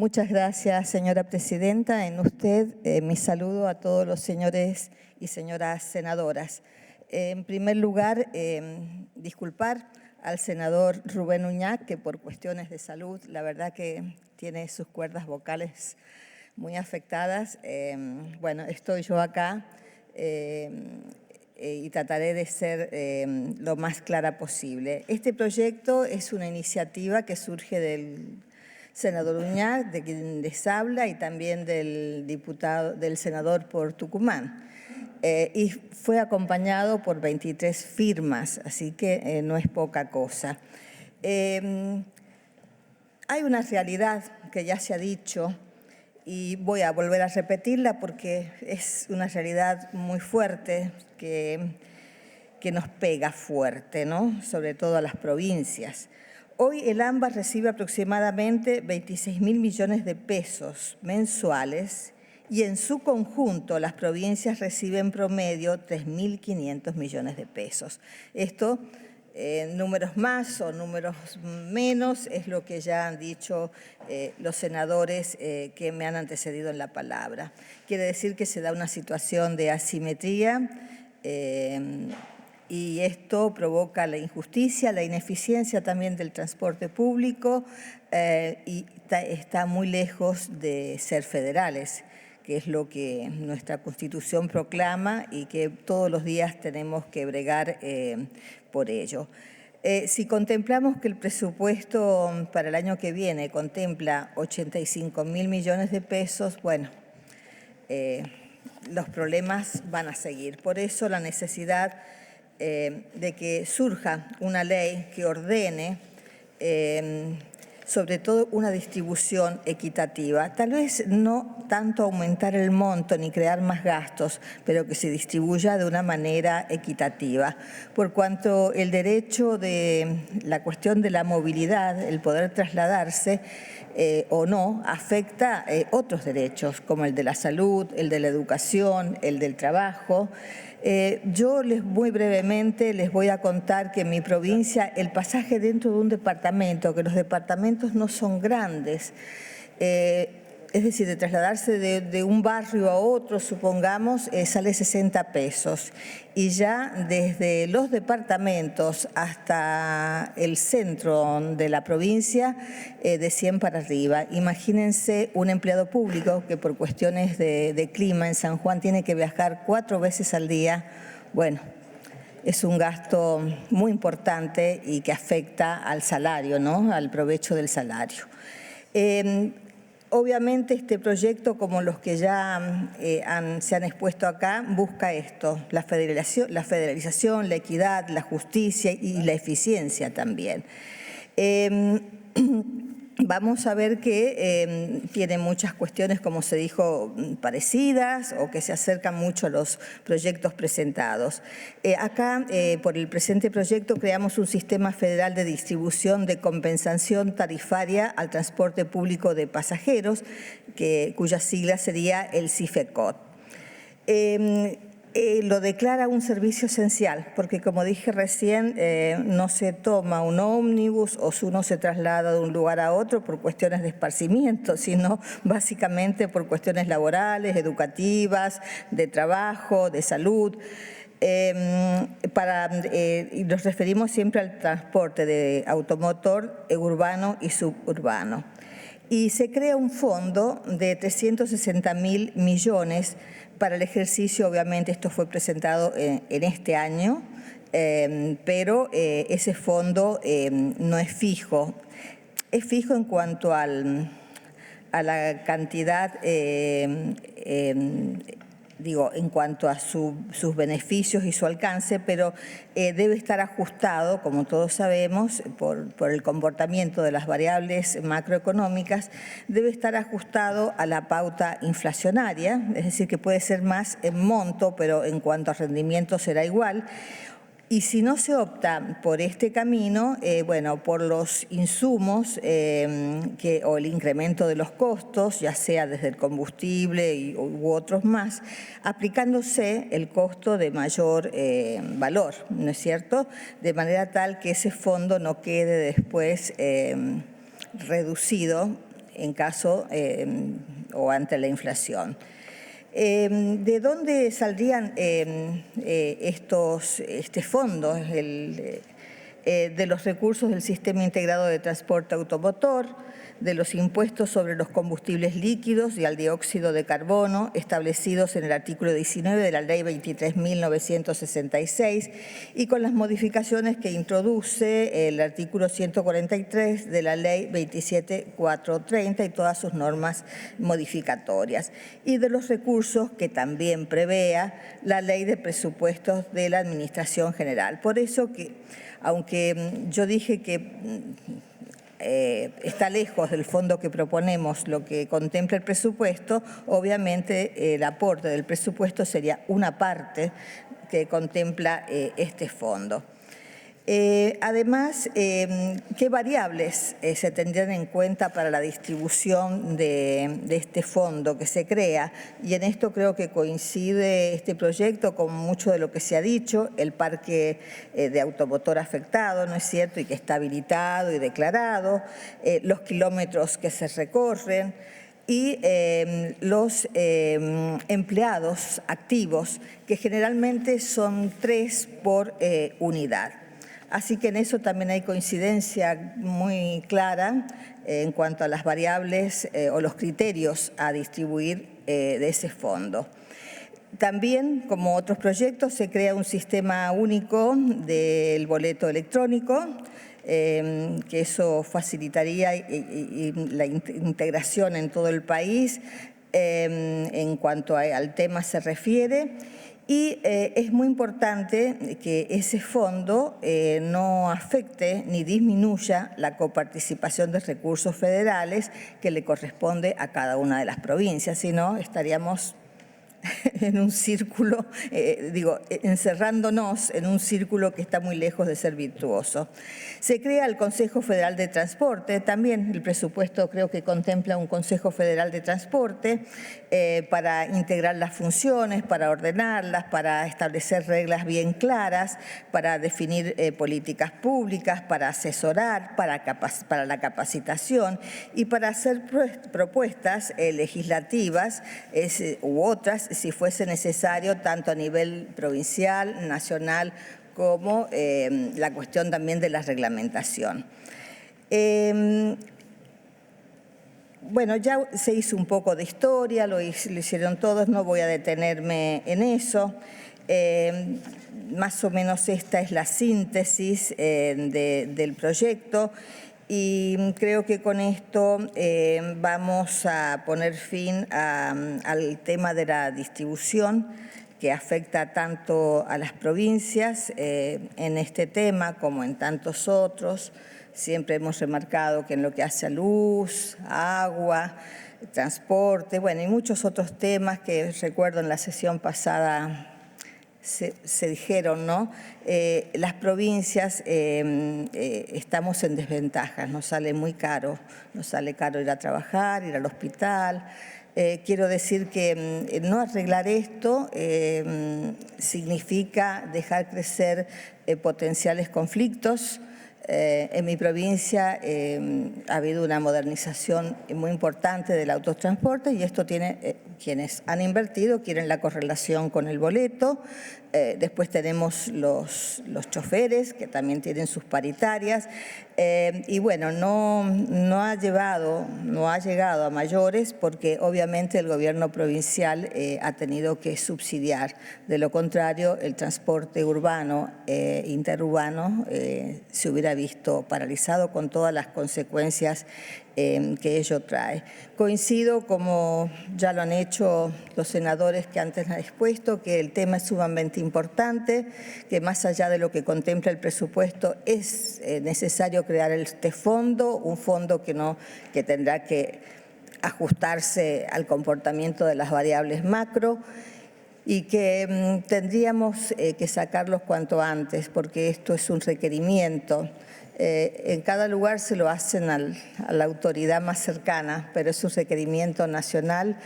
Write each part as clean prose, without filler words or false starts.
Muchas gracias, señora presidenta. En usted, mi saludo a todos los señores y señoras senadoras. En primer lugar, disculpar al senador Rubén Uñac, que por cuestiones de salud, la verdad que tiene sus cuerdas vocales muy afectadas. Bueno, estoy yo acá y trataré de ser lo más clara posible. Este proyecto es una iniciativa que surge del senador Uñac, de quien les habla, y también del senador por Tucumán. Y fue acompañado por 23 firmas, así que no es poca cosa. Hay una realidad que ya se ha dicho y voy a volver a repetirla porque es una realidad muy fuerte que nos pega fuerte, ¿no? Sobre todo a las provincias. Hoy el AMBA recibe aproximadamente 26.000 millones de pesos mensuales y en su conjunto las provincias reciben promedio 3.500 millones de pesos. Esto, números más o números menos, es lo que ya han dicho los senadores que me han antecedido en la palabra. Quiere decir que se da una situación de asimetría y esto provoca la injusticia, la ineficiencia también del transporte público y está muy lejos de ser federales, que es lo que nuestra Constitución proclama y que todos los días tenemos que bregar por ello. Si contemplamos que el presupuesto para el año que viene contempla 85.000 millones de pesos, bueno, los problemas van a seguir. Por eso la necesidad de que surja una ley que ordene sobre todo una distribución equitativa. Tal vez no tanto aumentar el monto ni crear más gastos, pero que se distribuya de una manera equitativa. Por cuanto el derecho de la cuestión de la movilidad, el poder trasladarse o no, afecta otros derechos, como el de la salud, el de la educación, el del trabajo. Yo muy brevemente les voy a contar que en mi provincia el pasaje dentro de un departamento, que los departamentos no son grandes, es decir, de trasladarse de un barrio a otro, supongamos, sale 60 pesos. Y ya desde los departamentos hasta el centro de la provincia, de 100 para arriba. Imagínense un empleado público que por cuestiones de clima en San Juan tiene que viajar 4 veces al día. Bueno, es un gasto muy importante y que afecta al salario, ¿no? Al provecho del salario. Obviamente este proyecto, como los que ya se han expuesto acá, busca esto, la federalización, la equidad, la justicia y la eficiencia también. Vamos a ver que tiene muchas cuestiones, como se dijo, parecidas o que se acercan mucho a los proyectos presentados. Acá, por el presente proyecto, creamos un sistema federal de distribución de compensación tarifaria al transporte público de pasajeros, cuya sigla sería el CIFECOT. Lo declara un servicio esencial, porque como dije recién, no se toma un ómnibus o uno se traslada de un lugar a otro por cuestiones de esparcimiento, sino básicamente por cuestiones laborales, educativas, de trabajo, de salud. Y nos referimos siempre al transporte de automotor, urbano y suburbano. Y se crea un fondo de 360.000 millones para el ejercicio. Obviamente esto fue presentado en este año, pero ese fondo no es fijo. Es fijo en cuanto a la cantidad, en cuanto a sus beneficios y su alcance, pero debe estar ajustado, como todos sabemos, por el comportamiento de las variables macroeconómicas, debe estar ajustado a la pauta inflacionaria, es decir, que puede ser más en monto, pero en cuanto a rendimiento será igual. Y si no se opta por este camino, bueno, por los insumos o el incremento de los costos, ya sea desde el combustible u otros más, aplicándose el costo de mayor valor, ¿no es cierto? De manera tal que ese fondo no quede después reducido en caso o ante la inflación. ¿De dónde saldrían este fondo? De los recursos del Sistema Integrado de Transporte Automotor, de los impuestos sobre los combustibles líquidos y al dióxido de carbono establecidos en el artículo 19 de la Ley 23.966 y con las modificaciones que introduce el artículo 143 de la Ley 27.430 y todas sus normas modificatorias, y de los recursos que también prevea la Ley de Presupuestos de la Administración General. Por eso que, aunque yo dije que está lejos del fondo que proponemos lo que contempla el presupuesto, obviamente el aporte del presupuesto sería una parte que contempla este fondo. Además, ¿qué variables se tendrían en cuenta para la distribución de este fondo que se crea? Y en esto creo que coincide este proyecto con mucho de lo que se ha dicho, el parque de automotor afectado, ¿no es cierto?, y que está habilitado y declarado, los kilómetros que se recorren, y los empleados activos, que generalmente son 3 por unidad. Así que en eso también hay coincidencia muy clara en cuanto a las variables o los criterios a distribuir de ese fondo. También, como otros proyectos, se crea un sistema único del boleto electrónico, que eso facilitaría la integración en todo el país en cuanto al tema se refiere. Y es muy importante que ese fondo no afecte ni disminuya la coparticipación de recursos federales que le corresponde a cada una de las provincias, si no estaríamos en un círculo, encerrándonos en un círculo que está muy lejos de ser virtuoso. Se crea el Consejo Federal de Transporte, también el presupuesto creo que contempla un Consejo Federal de Transporte para integrar las funciones, para ordenarlas, para establecer reglas bien claras, para definir políticas públicas, para asesorar, para la capacitación y para hacer propuestas legislativas u otras si fuese necesario, tanto a nivel provincial, nacional, como la cuestión también de la reglamentación. Bueno, ya se hizo un poco de historia, lo hicieron todos, no voy a detenerme en eso. Más o menos esta es la síntesis del proyecto. Y creo que con esto vamos a poner fin al tema de la distribución que afecta tanto a las provincias en este tema como en tantos otros. Siempre hemos remarcado que en lo que hace a luz, agua, transporte, bueno, y muchos otros temas que recuerdo en la sesión pasada se dijeron, ¿no? Las provincias estamos en desventajas, nos sale muy caro, nos sale caro ir a trabajar, ir al hospital. Quiero decir que no arreglar esto significa dejar crecer potenciales conflictos. En mi provincia ha habido una modernización muy importante del autotransporte y esto tiene, quienes han invertido quieren la correlación con el boleto. Después tenemos los choferes que también tienen sus paritarias y bueno, no ha llegado a mayores porque obviamente el gobierno provincial ha tenido que subsidiar. De lo contrario, el transporte urbano interurbano se hubiera visto paralizado con todas las consecuencias que ello trae. Coincido, como ya lo han hecho los senadores que antes han expuesto, que el tema es sumamente importante, que más allá de lo que contempla el presupuesto es necesario crear este fondo, un fondo que tendrá que ajustarse al comportamiento de las variables macro y que tendríamos que sacarlos cuanto antes, porque esto es un requerimiento. En cada lugar se lo hacen a la autoridad más cercana, pero es un requerimiento nacional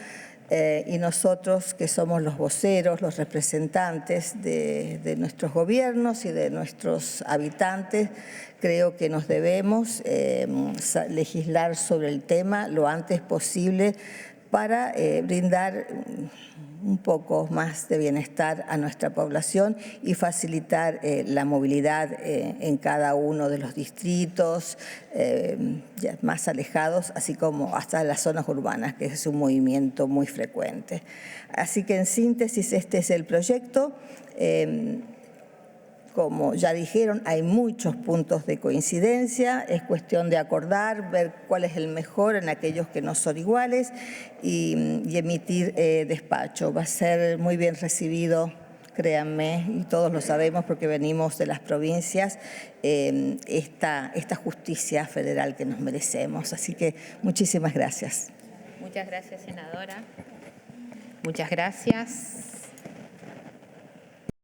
y nosotros que somos los voceros, los representantes de nuestros gobiernos y de nuestros habitantes, creo que nos debemos legislar sobre el tema lo antes posible para brindar un poco más de bienestar a nuestra población y facilitar la movilidad en cada uno de los distritos más alejados, así como hasta las zonas urbanas, que es un movimiento muy frecuente. Así que en síntesis este es el proyecto. Como ya dijeron, hay muchos puntos de coincidencia, es cuestión de acordar, ver cuál es el mejor en aquellos que no son iguales y emitir despacho. Va a ser muy bien recibido, créanme, y todos lo sabemos porque venimos de las provincias, esta justicia federal que nos merecemos. Así que muchísimas gracias. Muchas gracias, senadora. Muchas gracias.